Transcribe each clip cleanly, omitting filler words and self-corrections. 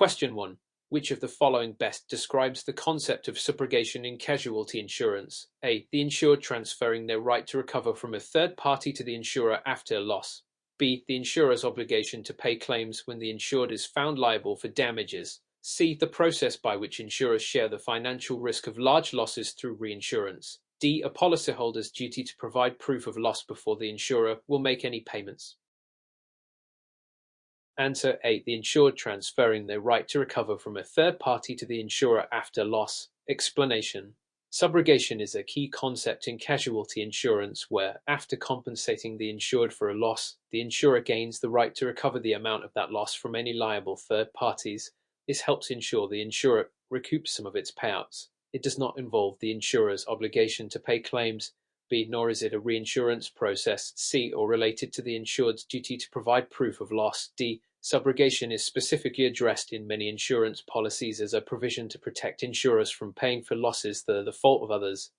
Question 1. Which of the following best describes the concept of subrogation in casualty insurance? A. The insured transferring their right to recover from a third party to the insurer after a loss. B. The insurer's obligation to pay claims when the insured is found liable for damages. C. The process by which insurers share the financial risk of large losses through reinsurance. D. A policyholder's duty to provide proof of loss before the insurer will make any payments. Answer 8. The insured transferring their right to recover from a third party to the insurer after loss. Explanation. Subrogation is a key concept in casualty insurance where, after compensating the insured for a loss, the insurer gains the right to recover the amount of that loss from any liable third parties. This helps ensure the insurer recoups some of its payouts. It does not involve the insurer's obligation to pay claims. B. Nor is it a reinsurance process. C. Or related to the insured's duty to provide proof of loss. D. Subrogation is specifically addressed in many insurance policies as a provision to protect insurers from paying for losses that are the fault of others.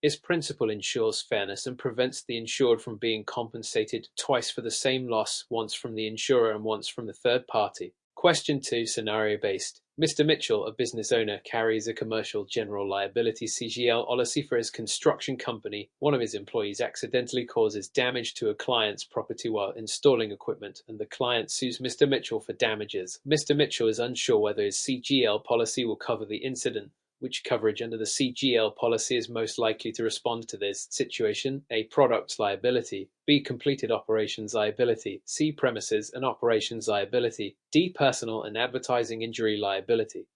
This principle ensures fairness and prevents the insured from being compensated twice for the same loss, once from the insurer and once from the third party. Question 2. Scenario-based. Mr. Mitchell, a business owner, carries a commercial general liability (CGL) policy for his construction company. One of his employees accidentally causes damage to a client's property while installing equipment, and the client sues Mr. Mitchell for damages. Mr. Mitchell is unsure whether his CGL policy will cover the incident. Which coverage under the CGL policy is most likely to respond to this situation? A. Product liability. B. Completed operations liability. C. Premises and operations liability. D. Personal and advertising injury liability.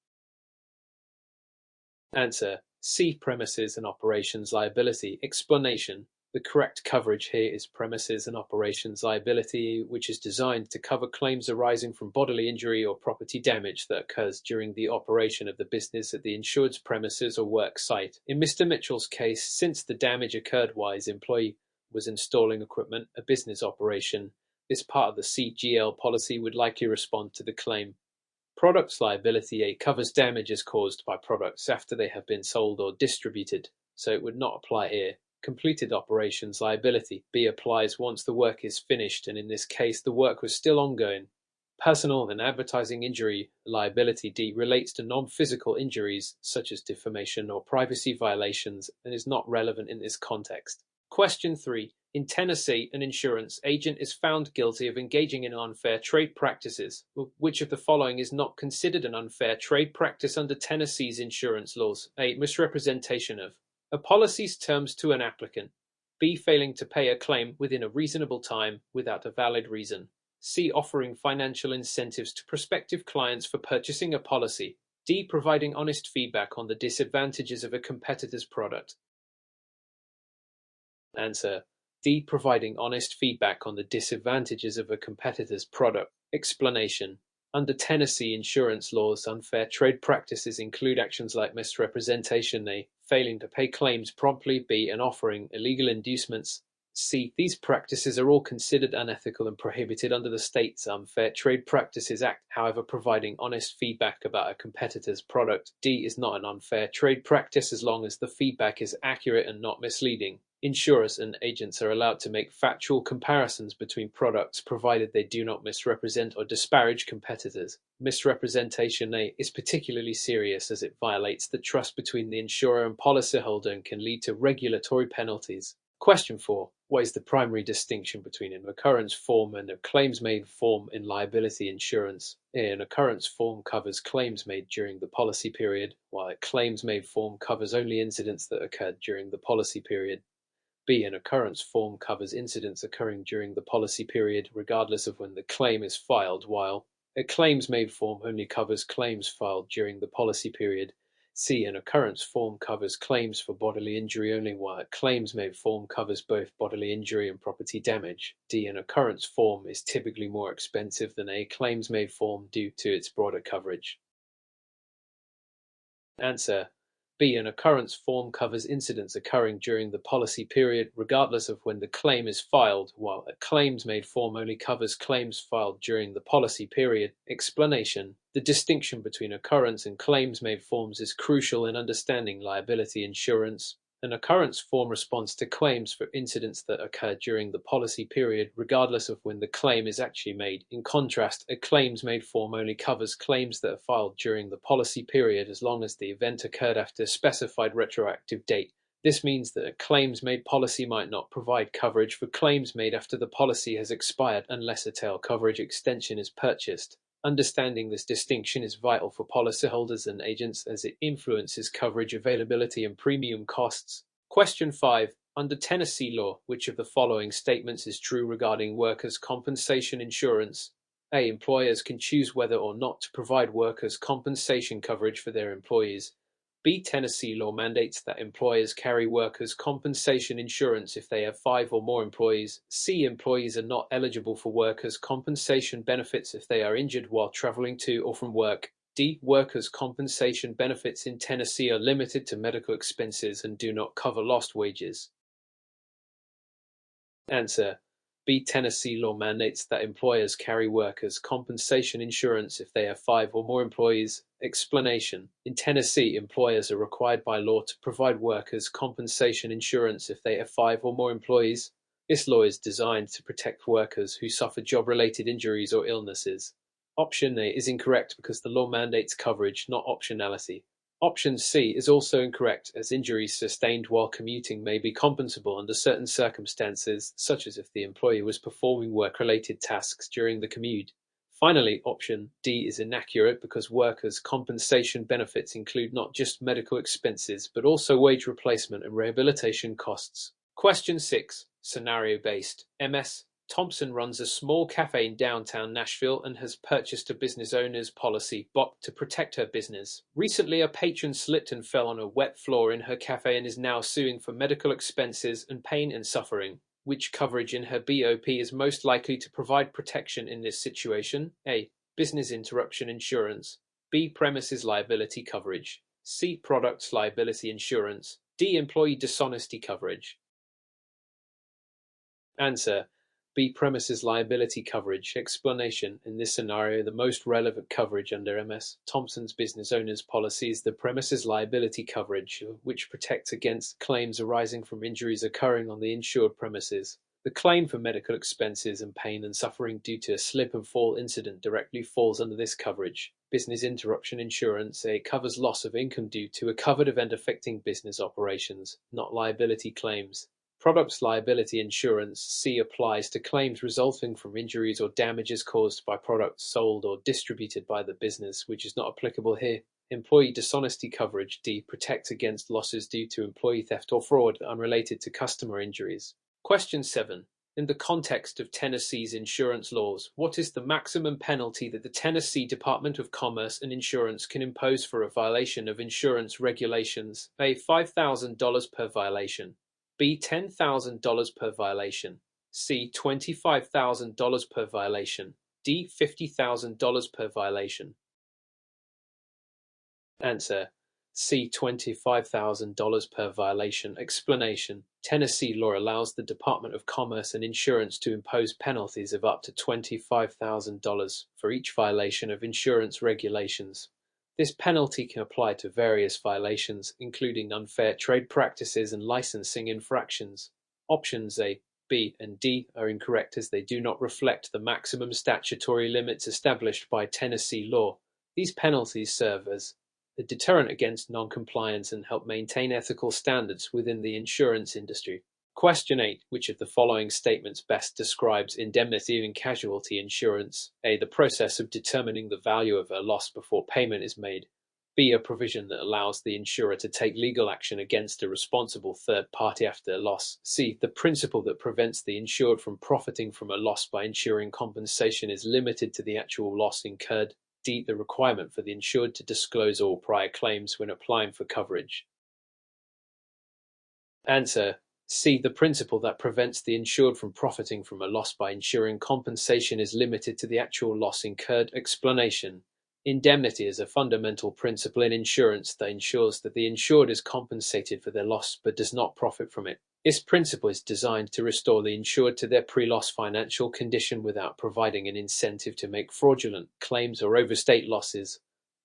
Answer. C. Premises and operations liability. Explanation. The correct coverage here is premises and operations liability, which is designed to cover claims arising from bodily injury or property damage that occurs during the operation of the business at the insured's premises or work site. In Mr. Mitchell's case, since the damage occurred while his employee was installing equipment, a business operation, this part of the CGL policy would likely respond to the claim. Products liability A covers damages caused by products after they have been sold or distributed, so it would not apply here. Completed operations liability B applies once the work is finished, and in this case the work was still ongoing. Personal and advertising injury liability D relates to non-physical injuries such as defamation or privacy violations and is not relevant in this context. Question 3. In Tennessee, an insurance agent is found guilty of engaging in unfair trade practices. Which of the following is not considered an unfair trade practice under Tennessee's insurance laws? A. Misrepresentation of a policy's terms to an applicant. B. Failing to pay a claim within a reasonable time without a valid reason. C. Offering financial incentives to prospective clients for purchasing a policy. D. Providing honest feedback on the disadvantages of a competitor's product. Answer. D. Providing honest feedback on the disadvantages of a competitor's product. Explanation. Under Tennessee insurance laws, unfair trade practices include actions like misrepresentation A. Failing to pay claims promptly. B. And offering illegal inducements. C. These practices are all considered unethical and prohibited under the state's Unfair Trade Practices Act. However, providing honest feedback about a competitor's product D is not an unfair trade practice as long as the feedback is accurate and not misleading. Insurers and agents are allowed to make factual comparisons between products provided they do not misrepresent or disparage competitors. Misrepresentation A is particularly serious as it violates the trust between the insurer and policyholder and can lead to regulatory penalties. Question 4. What is the primary distinction between an occurrence form and a claims-made form in liability insurance? A. An occurrence form covers claims made during the policy period, while a claims-made form covers only incidents that occurred during the policy period. B. An occurrence form covers incidents occurring during the policy period, regardless of when the claim is filed, while a claims-made form only covers claims filed during the policy period. C. An occurrence form covers claims for bodily injury only, while a claims-made form covers both bodily injury and property damage. D. An occurrence form is typically more expensive than a claims-made form due to its broader coverage. Answer. B. An occurrence form covers incidents occurring during the policy period, regardless of when the claim is filed, while a claims-made form only covers claims filed during the policy period. Explanation. The distinction between occurrence and claims-made forms is crucial in understanding liability insurance. An occurrence form responds to claims for incidents that occur during the policy period, regardless of when the claim is actually made. In contrast, a claims made form only covers claims that are filed during the policy period as long as the event occurred after a specified retroactive date. This means that a claims made policy might not provide coverage for claims made after the policy has expired unless a tail coverage extension is purchased. Understanding this distinction is vital for policyholders and agents as it influences coverage availability and premium costs. Question 5. Under Tennessee law, which of the following statements is true regarding workers' compensation insurance? A. Employers can choose whether or not to provide workers' compensation coverage for their employees. B. Tennessee law mandates that employers carry workers' compensation insurance if they have 5 or more employees. C. Employees are not eligible for workers' compensation benefits if they are injured while traveling to or from work. D. Workers' compensation benefits in Tennessee are limited to medical expenses and do not cover lost wages. Answer. B. Tennessee law mandates that employers carry workers' compensation insurance if they have 5 or more employees. Explanation. In Tennessee, employers are required by law to provide workers' compensation insurance if they have 5 or more employees. This law is designed to protect workers who suffer job-related injuries or illnesses. Option A is incorrect because the law mandates coverage, not optionality. Option C is also incorrect, as injuries sustained while commuting may be compensable under certain circumstances, such as if the employee was performing work-related tasks during the commute. Finally, option D is inaccurate because workers' compensation benefits include not just medical expenses, but also wage replacement and rehabilitation costs. Question 6. Scenario-based. MS. Thompson runs a small cafe in downtown Nashville and has purchased a business owner's policy, BOP, to protect her business. Recently, a patron slipped and fell on a wet floor in her cafe and is now suing for medical expenses and pain and suffering. Which coverage in her BOP is most likely to provide protection in this situation? A. Business interruption insurance. B. Premises liability coverage. C. Products liability insurance. D. Employee dishonesty coverage. Answer. B. Premises liability coverage. Explanation. In this scenario, the most relevant coverage under MS Thompson's business owner's policy is the premises liability coverage, which protects against claims arising from injuries occurring on the insured premises. The claim for medical expenses and pain and suffering due to a slip and fall incident directly falls under this coverage. Business interruption insurance covers loss of income due to a covered event affecting business operations, not liability claims. Products liability insurance (C) applies to claims resulting from injuries or damages caused by products sold or distributed by the business, which is not applicable here. Employee dishonesty coverage (D) protects against losses due to employee theft or fraud unrelated to customer injuries. Question 7. In the context of Tennessee's insurance laws, what is the maximum penalty that the Tennessee Department of Commerce and Insurance can impose for a violation of insurance regulations? A. $5,000 per violation. B. $10,000 per violation. C. $25,000 per violation. D. $50,000 per violation. Answer. C. $25,000 per violation. Explanation. Tennessee law allows the Department of Commerce and Insurance to impose penalties of up to $25,000 for each violation of insurance regulations. This penalty can apply to various violations, including unfair trade practices and licensing infractions. Options A, B, and D are incorrect as they do not reflect the maximum statutory limits established by Tennessee law. These penalties serve as a deterrent against non-compliance and help maintain ethical standards within the insurance industry. Question 8. Which of the following statements best describes indemnity and casualty insurance? A. The process of determining the value of a loss before payment is made. B. A provision that allows the insurer to take legal action against a responsible third party after a loss. C. The principle that prevents the insured from profiting from a loss by ensuring compensation is limited to the actual loss incurred. D. The requirement for the insured to disclose all prior claims when applying for coverage. Answer. C. The principle that prevents the insured from profiting from a loss by ensuring compensation is limited to the actual loss incurred. Explanation. Indemnity is a fundamental principle in insurance that ensures that the insured is compensated for their loss but does not profit from it. This principle is designed to restore the insured to their pre-loss financial condition without providing an incentive to make fraudulent claims or overstate losses.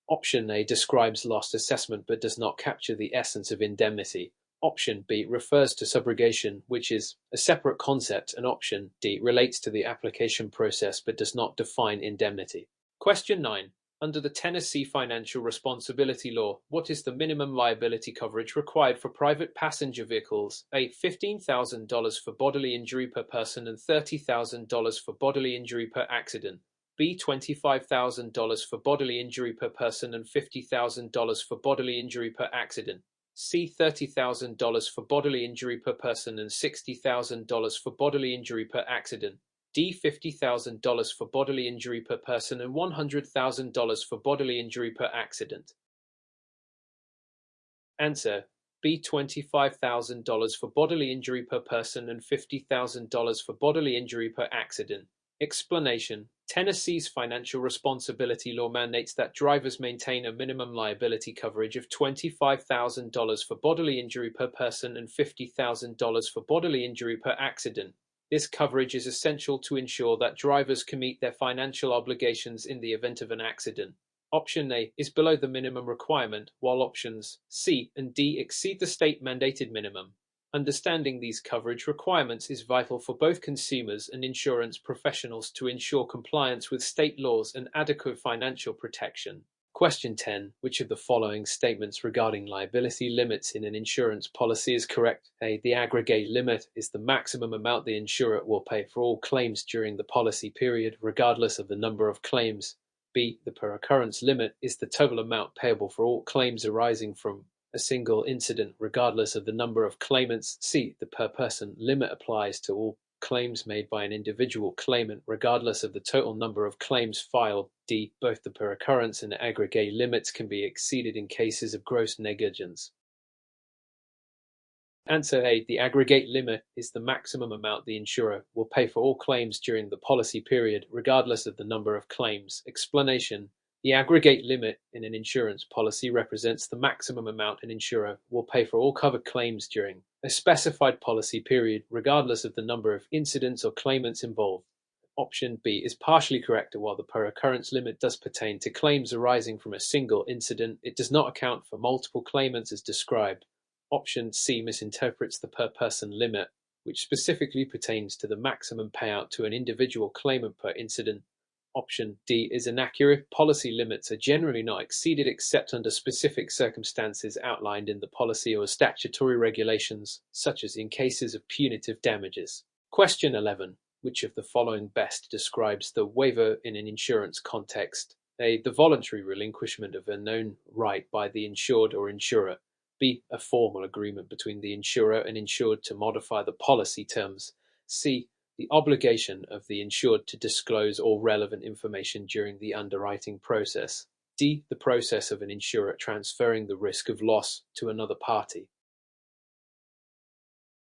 Option A describes loss assessment but does not capture the essence of indemnity. Option B refers to subrogation, which is a separate concept, and option D relates to the application process but does not define indemnity. Question 9. Under the Tennessee Financial Responsibility Law, what is the minimum liability coverage required for private passenger vehicles? A. $15,000 for bodily injury per person and $30,000 for bodily injury per accident. B. $25,000 for bodily injury per person and $50,000 for bodily injury per accident. C. $30,000 for bodily injury per person and $60,000 for bodily injury per accident. D. $50,000 for bodily injury per person and $100,000 for bodily injury per accident. Answer: B. $25,000 for bodily injury per person and $50,000 for bodily injury per accident. Explanation: Tennessee's financial responsibility law mandates that drivers maintain a minimum liability coverage of $25,000 for bodily injury per person and $50,000 for bodily injury per accident. This coverage is essential to ensure that drivers can meet their financial obligations in the event of an accident. Option A is below the minimum requirement, while options C and D exceed the state-mandated minimum. Understanding these coverage requirements is vital for both consumers and insurance professionals to ensure compliance with state laws and adequate financial protection. Question 10. Which of the following statements regarding liability limits in an insurance policy is correct? A. The aggregate limit is the maximum amount the insurer will pay for all claims during the policy period, regardless of the number of claims. B. The per occurrence limit is the total amount payable for all claims arising from a single incident, regardless of the number of claimants. C. The per person limit applies to all claims made by an individual claimant, regardless of the total number of claims filed. D. Both the per occurrence and aggregate limits can be exceeded in cases of gross negligence. Answer A. The aggregate limit is the maximum amount the insurer will pay for all claims during the policy period, regardless of the number of claims. Explanation: The aggregate limit in an insurance policy represents the maximum amount an insurer will pay for all covered claims during a specified policy period, regardless of the number of incidents or claimants involved. Option B is partially correct. While the per occurrence limit does pertain to claims arising from a single incident, it does not account for multiple claimants as described. Option C misinterprets the per person limit, which specifically pertains to the maximum payout to an individual claimant per incident. Option D is inaccurate. Policy limits are generally not exceeded except under specific circumstances outlined in the policy or statutory regulations, such as in cases of punitive damages. Question 11. Which of the following best describes the waiver in an insurance context? A. The voluntary relinquishment of a known right by the insured or insurer. B. A formal agreement between the insurer and insured to modify the policy terms. C. The obligation of the insured to disclose all relevant information during the underwriting process. D. The process of an insurer transferring the risk of loss to another party.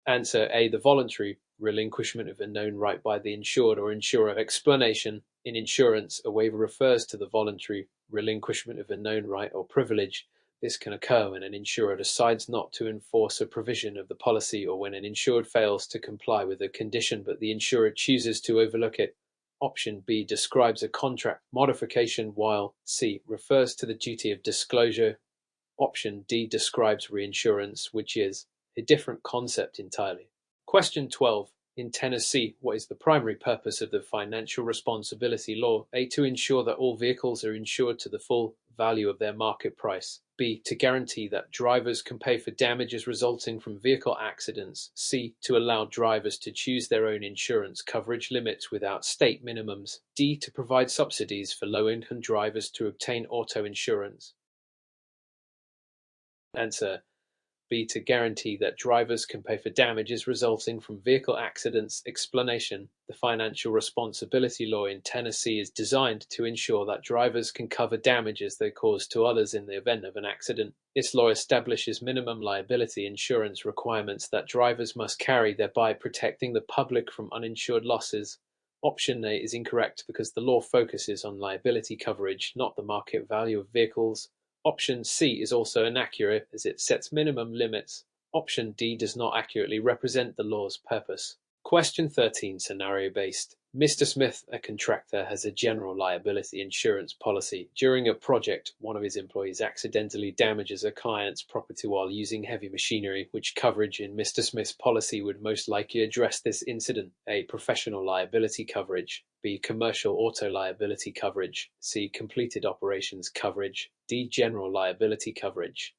Answer A. The voluntary relinquishment of a known right by the insured or insurer. Explanation: In insurance, a waiver refers to the voluntary relinquishment of a known right or privilege. This can occur when an insurer decides not to enforce a provision of the policy or when an insured fails to comply with a condition but the insurer chooses to overlook it. Option B describes a contract modification, while C refers to the duty of disclosure. Option D describes reinsurance, which is a different concept entirely. Question 12. In Tennessee, what is the primary purpose of the financial responsibility law? A. To ensure that all vehicles are insured to the full value of their market price. B. To guarantee that drivers can pay for damages resulting from vehicle accidents. C. To allow drivers to choose their own insurance coverage limits without state minimums. D. To provide subsidies for low-income drivers to obtain auto insurance. Answer B. To guarantee that drivers can pay for damages resulting from vehicle accidents. Explanation: The financial responsibility law in Tennessee is designed to ensure that drivers can cover damages they cause to others in the event of an accident. This law establishes minimum liability insurance requirements that drivers must carry, thereby protecting the public from uninsured losses. Option A is incorrect because the law focuses on liability coverage, not the market value of vehicles. Option C is also inaccurate as it sets minimum limits. Option D does not accurately represent the law's purpose. Question 13, scenario-based. Mr. Smith, a contractor, has a general liability insurance policy. During a project, one of his employees accidentally damages a client's property while using heavy machinery. Which coverage in Mr. Smith's policy would most likely address this incident? A. Professional liability coverage. B. Commercial auto liability coverage. C. Completed operations coverage. D. General liability coverage.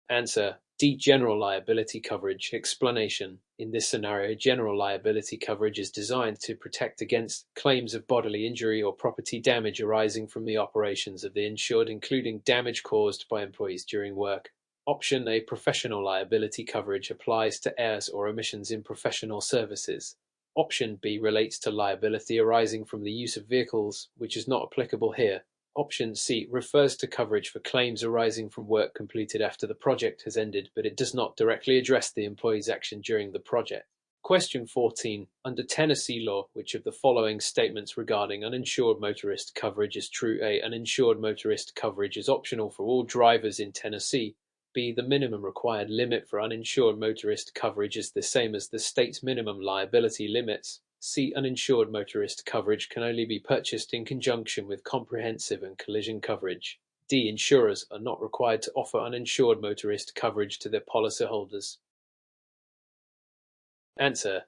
Answer: D. General liability coverage. Explanation: in this scenario, general liability coverage is designed to protect against claims of bodily injury or property damage arising from the operations of the insured, including damage caused by employees during work. Option A. Professional liability coverage applies to errors or omissions in professional services. Option B relates to liability arising from the use of vehicles, which is not applicable here. Option C refers to coverage for claims arising from work completed after the project has ended, but it does not directly address the employee's action during the project. Question 14. Under Tennessee law, which of the following statements regarding uninsured motorist coverage is true? A. Uninsured motorist coverage is optional for all drivers in Tennessee. B. The minimum required limit for uninsured motorist coverage is the same as the state's minimum liability limits. C. Uninsured motorist coverage can only be purchased in conjunction with comprehensive and collision coverage. D. Insurers are not required to offer uninsured motorist coverage to their policyholders. Answer: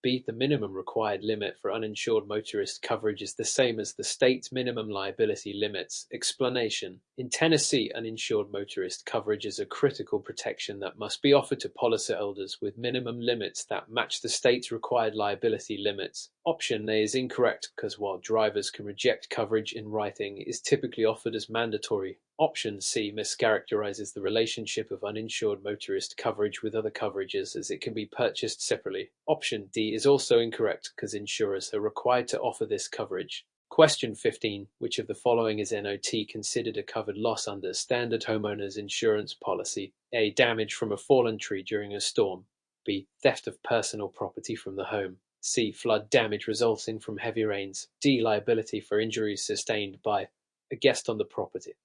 B. The minimum required limit for uninsured motorist coverage is the same as the state's minimum liability limits. Explanation: in Tennessee, uninsured motorist coverage is a critical protection that must be offered to policyholders with minimum limits that match the state's required liability limits. Option A is incorrect because while drivers can reject coverage in writing, it is typically offered as mandatory. Option C mischaracterizes the relationship of uninsured motorist coverage with other coverages, as it can be purchased separately. Option D is also incorrect because insurers are required to offer this coverage. Question 15. Which of the following is not considered a covered loss under standard homeowners insurance policy? A. Damage from a fallen tree during a storm. B. Theft of personal property from the home. C. Flood damage resulting from heavy rains. D. Liability for injuries sustained by a guest on the property.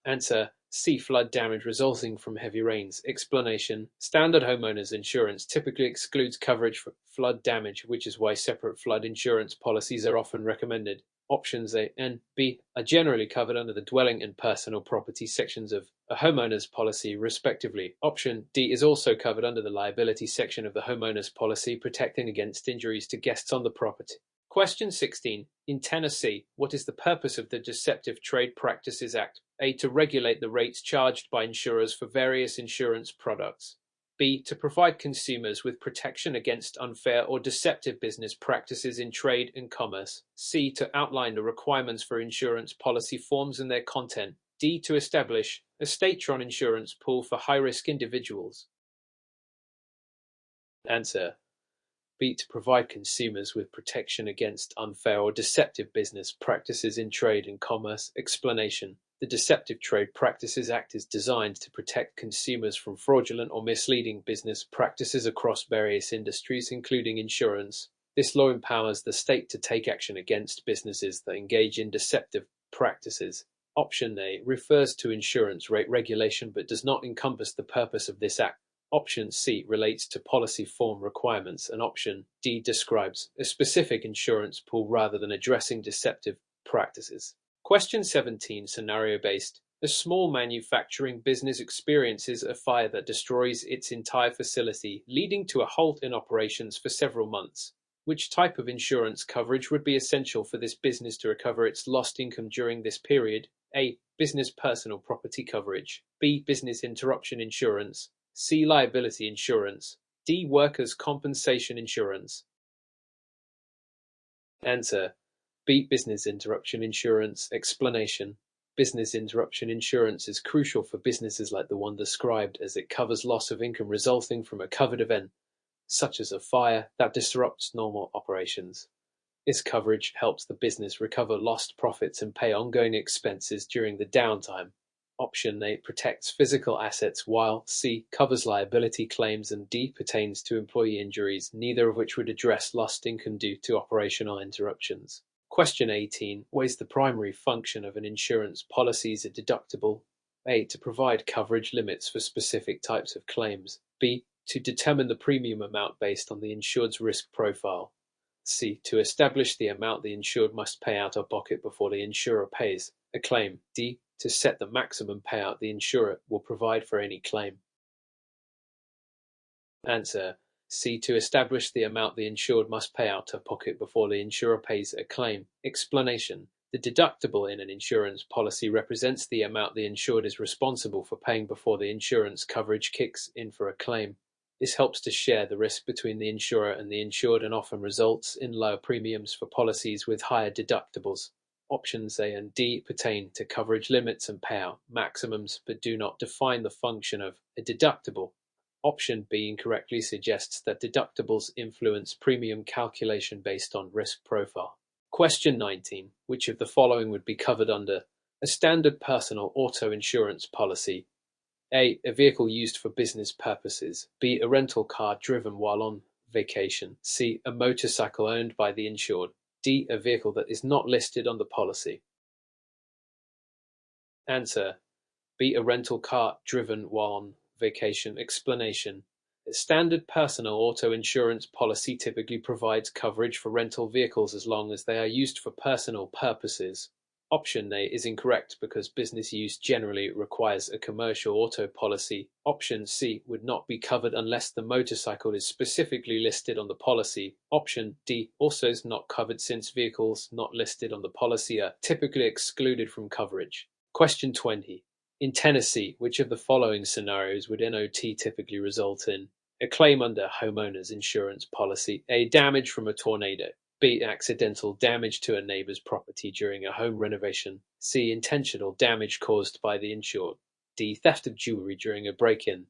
Answer: C. Flood damage resulting from heavy rains. Explanation: standard homeowners insurance typically excludes coverage for flood damage, which is why separate flood insurance policies are often recommended. Options A and B are generally covered under the dwelling and personal property sections of a homeowner's policy, respectively. Option D is also covered under the liability section of the homeowner's policy, protecting against injuries to guests on the property. Question 16. In Tennessee, what is the purpose of the Deceptive Trade Practices Act? A. To regulate the rates charged by insurers for various insurance products. B. To provide consumers with protection against unfair or deceptive business practices in trade and commerce. C. To outline the requirements for insurance policy forms and their content. D. To establish a state-run insurance pool for high-risk individuals. Answer: B. To provide consumers with protection against unfair or deceptive business practices in trade and commerce. Explanation: the Deceptive Trade Practices Act is designed to protect consumers from fraudulent or misleading business practices across various industries, including insurance. This law empowers the state to take action against businesses that engage in deceptive practices. Option A refers to insurance rate regulation but does not encompass the purpose of this act. Option C relates to policy form requirements, and Option D describes a specific insurance pool rather than addressing deceptive practices. Question 17, scenario-based. A small manufacturing business experiences a fire that destroys its entire facility, leading to a halt in operations for several months. Which type of insurance coverage would be essential for this business to recover its lost income during this period? A. Business personal property coverage. B. Business interruption insurance. C. Liability insurance. D. Workers' compensation insurance. Answer: B. Business interruption insurance. Explanation: business interruption insurance is crucial for businesses like the one described, as it covers loss of income resulting from a covered event, such as a fire, that disrupts normal operations. This coverage helps the business recover lost profits and pay ongoing expenses during the downtime. Option A protects physical assets, while C covers liability claims and D pertains to employee injuries, neither of which would address lost income due to operational interruptions. Question 18. What is the primary function of an insurance policy? Is it deductible? A. To provide coverage limits for specific types of claims. B. To determine the premium amount based on the insured's risk profile. C. To establish the amount the insured must pay out of pocket before the insurer pays a claim. D. To set the maximum payout the insurer will provide for any claim. Answer: C. To establish the amount the insured must pay out of pocket before the insurer pays a claim. Explanation: the deductible in an insurance policy represents the amount the insured is responsible for paying before the insurance coverage kicks in for a claim. This helps to share the risk between the insurer and the insured and often results in lower premiums for policies with higher deductibles. Options A and D pertain to coverage limits and payout maximums but do not define the function of a deductible. Option B incorrectly suggests that deductibles influence premium calculation based on risk profile. Question 19. Which of the following would be covered under a standard personal auto insurance policy? A. A vehicle used for business purposes. B. A rental car driven while on vacation. C. A motorcycle owned by the insured. D. A vehicle that is not listed on the policy. Answer: B. A rental car driven while on vacation. Explanation: a standard personal auto insurance policy typically provides coverage for rental vehicles as long as they are used for personal purposes. Option A is incorrect because business use generally requires a commercial auto policy. Option C would not be covered unless the motorcycle is specifically listed on the policy. Option D also is not covered since vehicles not listed on the policy are typically excluded from coverage. Question 20. In Tennessee, which of the following scenarios would NOT typically result in? A claim under homeowner's insurance policy. A. Damage from a tornado. B. Accidental damage to a neighbor's property during a home renovation. C. Intentional damage caused by the insured. D. Theft of jewelry during a break-in.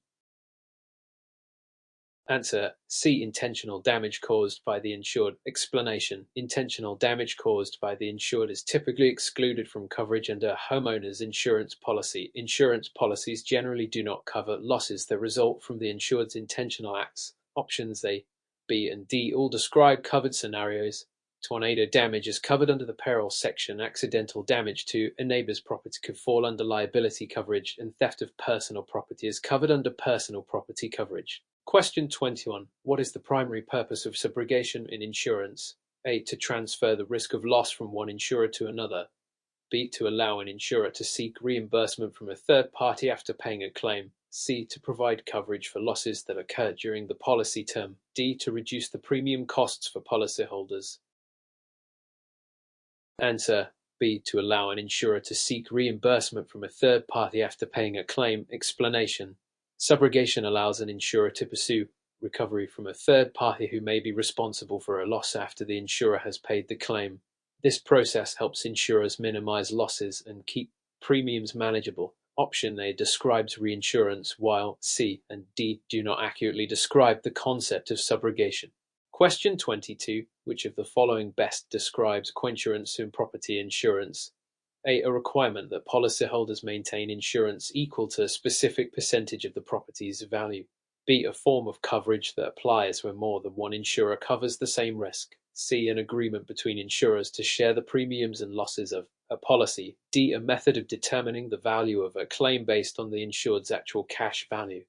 Answer: C. Intentional damage caused by the insured. Explanation: intentional damage caused by the insured is typically excluded from coverage under a homeowner's insurance policy. Insurance policies generally do not cover losses that result from the insured's intentional acts. Options A, B, and D all describe covered scenarios. Tornado damage is covered under the peril section. Accidental damage to a neighbor's property could fall under liability coverage, and theft of personal property is covered under personal property coverage. Question 21. What is the primary purpose of subrogation in insurance? A. To transfer the risk of loss from one insurer to another. B. To allow an insurer to seek reimbursement from a third party after paying a claim. C. To provide coverage for losses that occur during the policy term. D. To reduce the premium costs for policyholders. Answer: B. To allow an insurer to seek reimbursement from a third party after paying a claim. Explanation: subrogation allows an insurer to pursue recovery from a third party who may be responsible for a loss after the insurer has paid the claim. This process helps insurers minimize losses and keep premiums manageable. Option A describes reinsurance, while C and D do not accurately describe the concept of subrogation. Question 22. Which of the following best describes coinsurance in property insurance? A. A requirement that policyholders maintain insurance equal to a specific percentage of the property's value. B. A form of coverage that applies when more than one insurer covers the same risk. C. An agreement between insurers to share the premiums and losses of a policy. D. A method of determining the value of a claim based on the insured's actual cash value.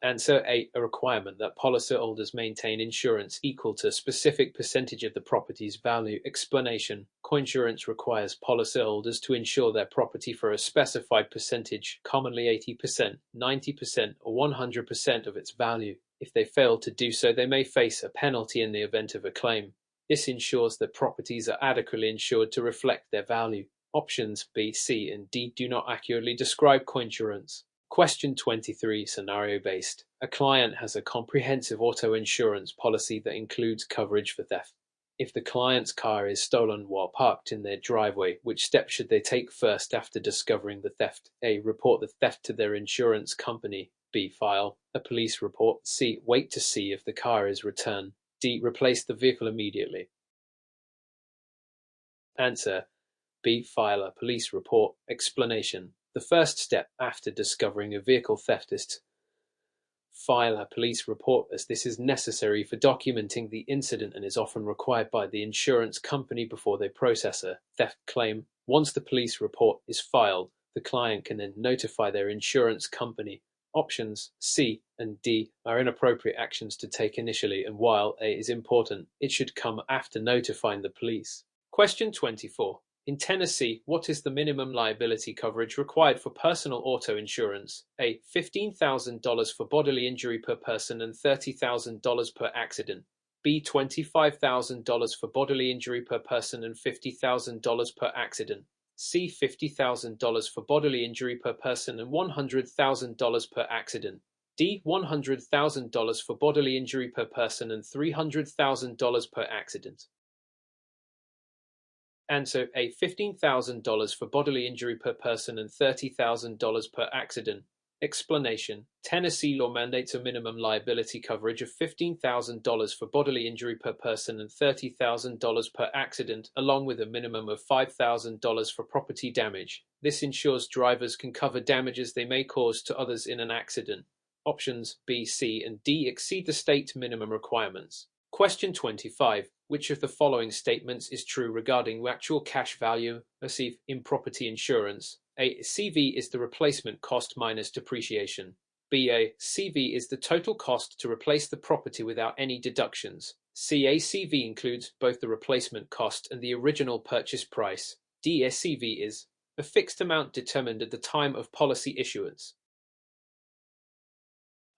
Answer: A. A requirement that policyholders maintain insurance equal to a specific percentage of the property's value. Explanation: coinsurance requires policyholders to insure their property for a specified percentage, commonly 80%, 90%, or 100% of its value. If they fail to do so, they may face a penalty in the event of a claim. This ensures that properties are adequately insured to reflect their value. Options B, C, and D do not accurately describe coinsurance. Question 23, scenario-based. A client has a comprehensive auto insurance policy that includes coverage for theft. If the client's car is stolen while parked in their driveway, which steps should they take first after discovering the theft? A. Report the theft to their insurance company. B. File a police report. C. Wait to see if the car is returned. D. Replace the vehicle immediately. Answer: B. File a police report. Explanation: the first step after discovering a vehicle theft is to file a police report, as this is necessary for documenting the incident and is often required by the insurance company before they process a theft claim. Once the police report is filed, the client can then notify their insurance company Options C and D are inappropriate actions to take initially, and while A is important, it should come after notifying the police. Question 24. In Tennessee, what is the minimum liability coverage required for personal auto insurance? A. $15,000 for bodily injury per person and $30,000 per accident. B. $25,000 for bodily injury per person and $50,000 per accident. C. $50,000 for bodily injury per person and $100,000 per accident. D. $100,000 for bodily injury per person and $300,000 per accident. Answer A. $15,000 for bodily injury per person and $30,000 per accident. Explanation. Tennessee law mandates a minimum liability coverage of $15,000 for bodily injury per person and $30,000 per accident, along with a minimum of $5,000 for property damage. This ensures drivers can cover damages they may cause to others in an accident. Options B, C, and D exceed the state minimum requirements. Question 25. Which of the following statements is true regarding actual cash value received in property insurance? A. CV is the replacement cost minus depreciation. B. A. CV is the total cost to replace the property without any deductions. C. A. CV includes both the replacement cost and the original purchase price. D. A. CV is a fixed amount determined at the time of policy issuance.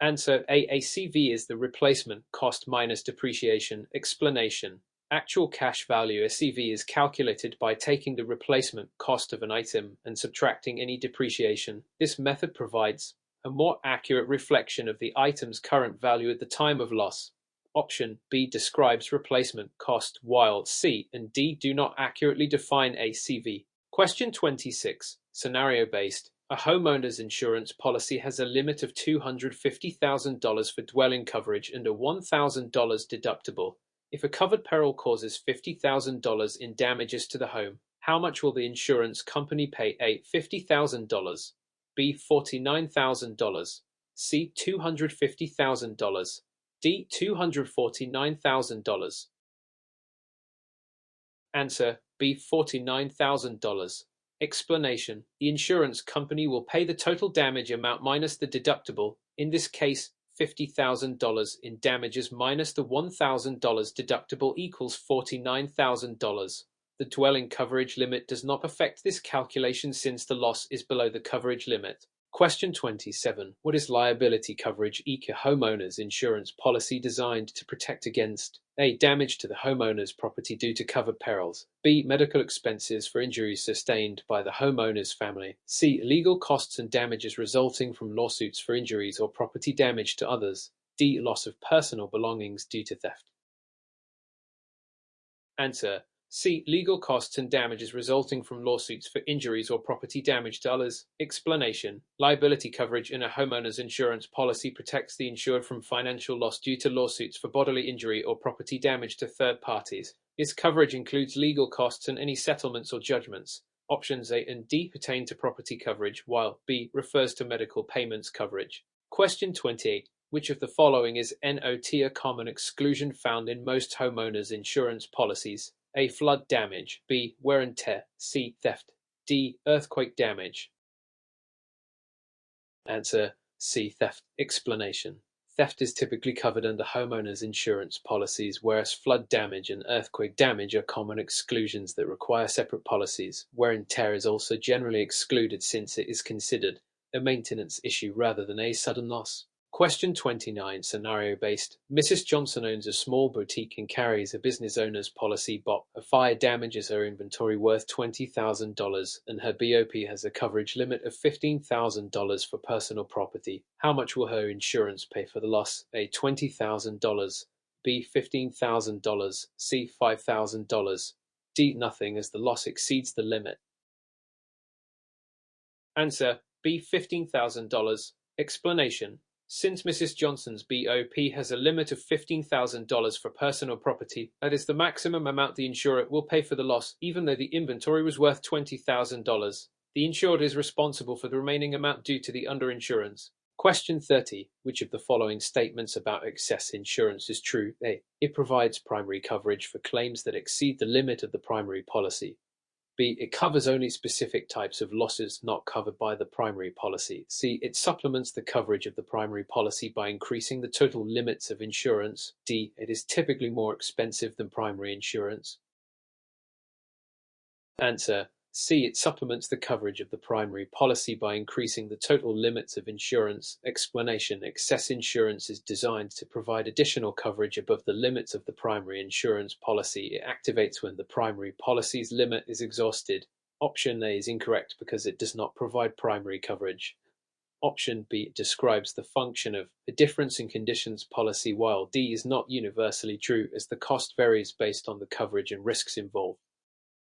Answer A. A CV is the replacement cost minus depreciation. Explanation. Actual cash value (ACV) is calculated by taking the replacement cost of an item and subtracting any depreciation. This method provides a more accurate reflection of the item's current value at the time of loss. Option B describes replacement cost, while C and D do not accurately define ACV. Question 26. Scenario-based. A homeowner's insurance policy has a limit of $250,000 for dwelling coverage and a $1,000 deductible. If a covered peril causes $50,000 in damages to the home, how much will the insurance company pay? A. $50,000. B. $49,000. C. $250,000. D. $249,000. Answer B. $49,000. Explanation. The insurance company will pay the total damage amount minus the deductible, in this case $50,000 in damages minus the $1,000 deductible equals $49,000. The dwelling coverage limit does not affect this calculation since the loss is below the coverage limit. Question 27. What is liability coverage? A homeowner's insurance policy designed to protect against A. Damage to the homeowner's property due to covered perils. B. Medical expenses for injuries sustained by the homeowner's family. C. Legal costs and damages resulting from lawsuits for injuries or property damage to others. D. Loss of personal belongings due to theft. Answer C. Legal costs and damages resulting from lawsuits for injuries or property damage to others. Explanation. Liability coverage in a homeowner's insurance policy protects the insured from financial loss due to lawsuits for bodily injury or property damage to third parties. This coverage includes legal costs and any settlements or judgments. Options A and D pertain to property coverage, while B refers to medical payments coverage. Question 28. Which of the following is not a common exclusion found in most homeowners' insurance policies? A. Flood damage. B. Wear and tear. C. Theft. D. Earthquake damage. Answer C. Theft. Explanation. Theft is typically covered under homeowners' insurance policies, whereas flood damage and earthquake damage are common exclusions that require separate policies. Wear and tear is also generally excluded since it is considered a maintenance issue rather than a sudden loss. Question 29. Scenario-based. Mrs. Johnson owns a small boutique and carries a business owner's policy BOP. A fire damages her inventory worth $20,000 and her BOP has a coverage limit of $15,000 for personal property. How much will her insurance pay for the loss? A. $20,000. B. $15,000. C. $5,000. D. Nothing, as the loss exceeds the limit. Answer B. $15,000. Explanation. Since Mrs. Johnson's BOP has a limit of $15,000 for personal property, that is the maximum amount the insurer will pay for the loss, even though the inventory was worth $20,000. The insured is responsible for the remaining amount due to the underinsurance. Question 30. Which of the following statements about excess insurance is true? A. It provides primary coverage for claims that exceed the limit of the primary policy. B. It covers only specific types of losses not covered by the primary policy. C. It supplements the coverage of the primary policy by increasing the total limits of insurance. D. It is typically more expensive than primary insurance. Answer: C. It supplements the coverage of the primary policy by increasing the total limits of insurance. Explanation: excess insurance is designed to provide additional coverage above the limits of the primary insurance policy. It activates when the primary policy's limit is exhausted. Option A is incorrect because it does not provide primary coverage. Option B describes the function of a difference in conditions policy, while D is not universally true as the cost varies based on the coverage and risks involved.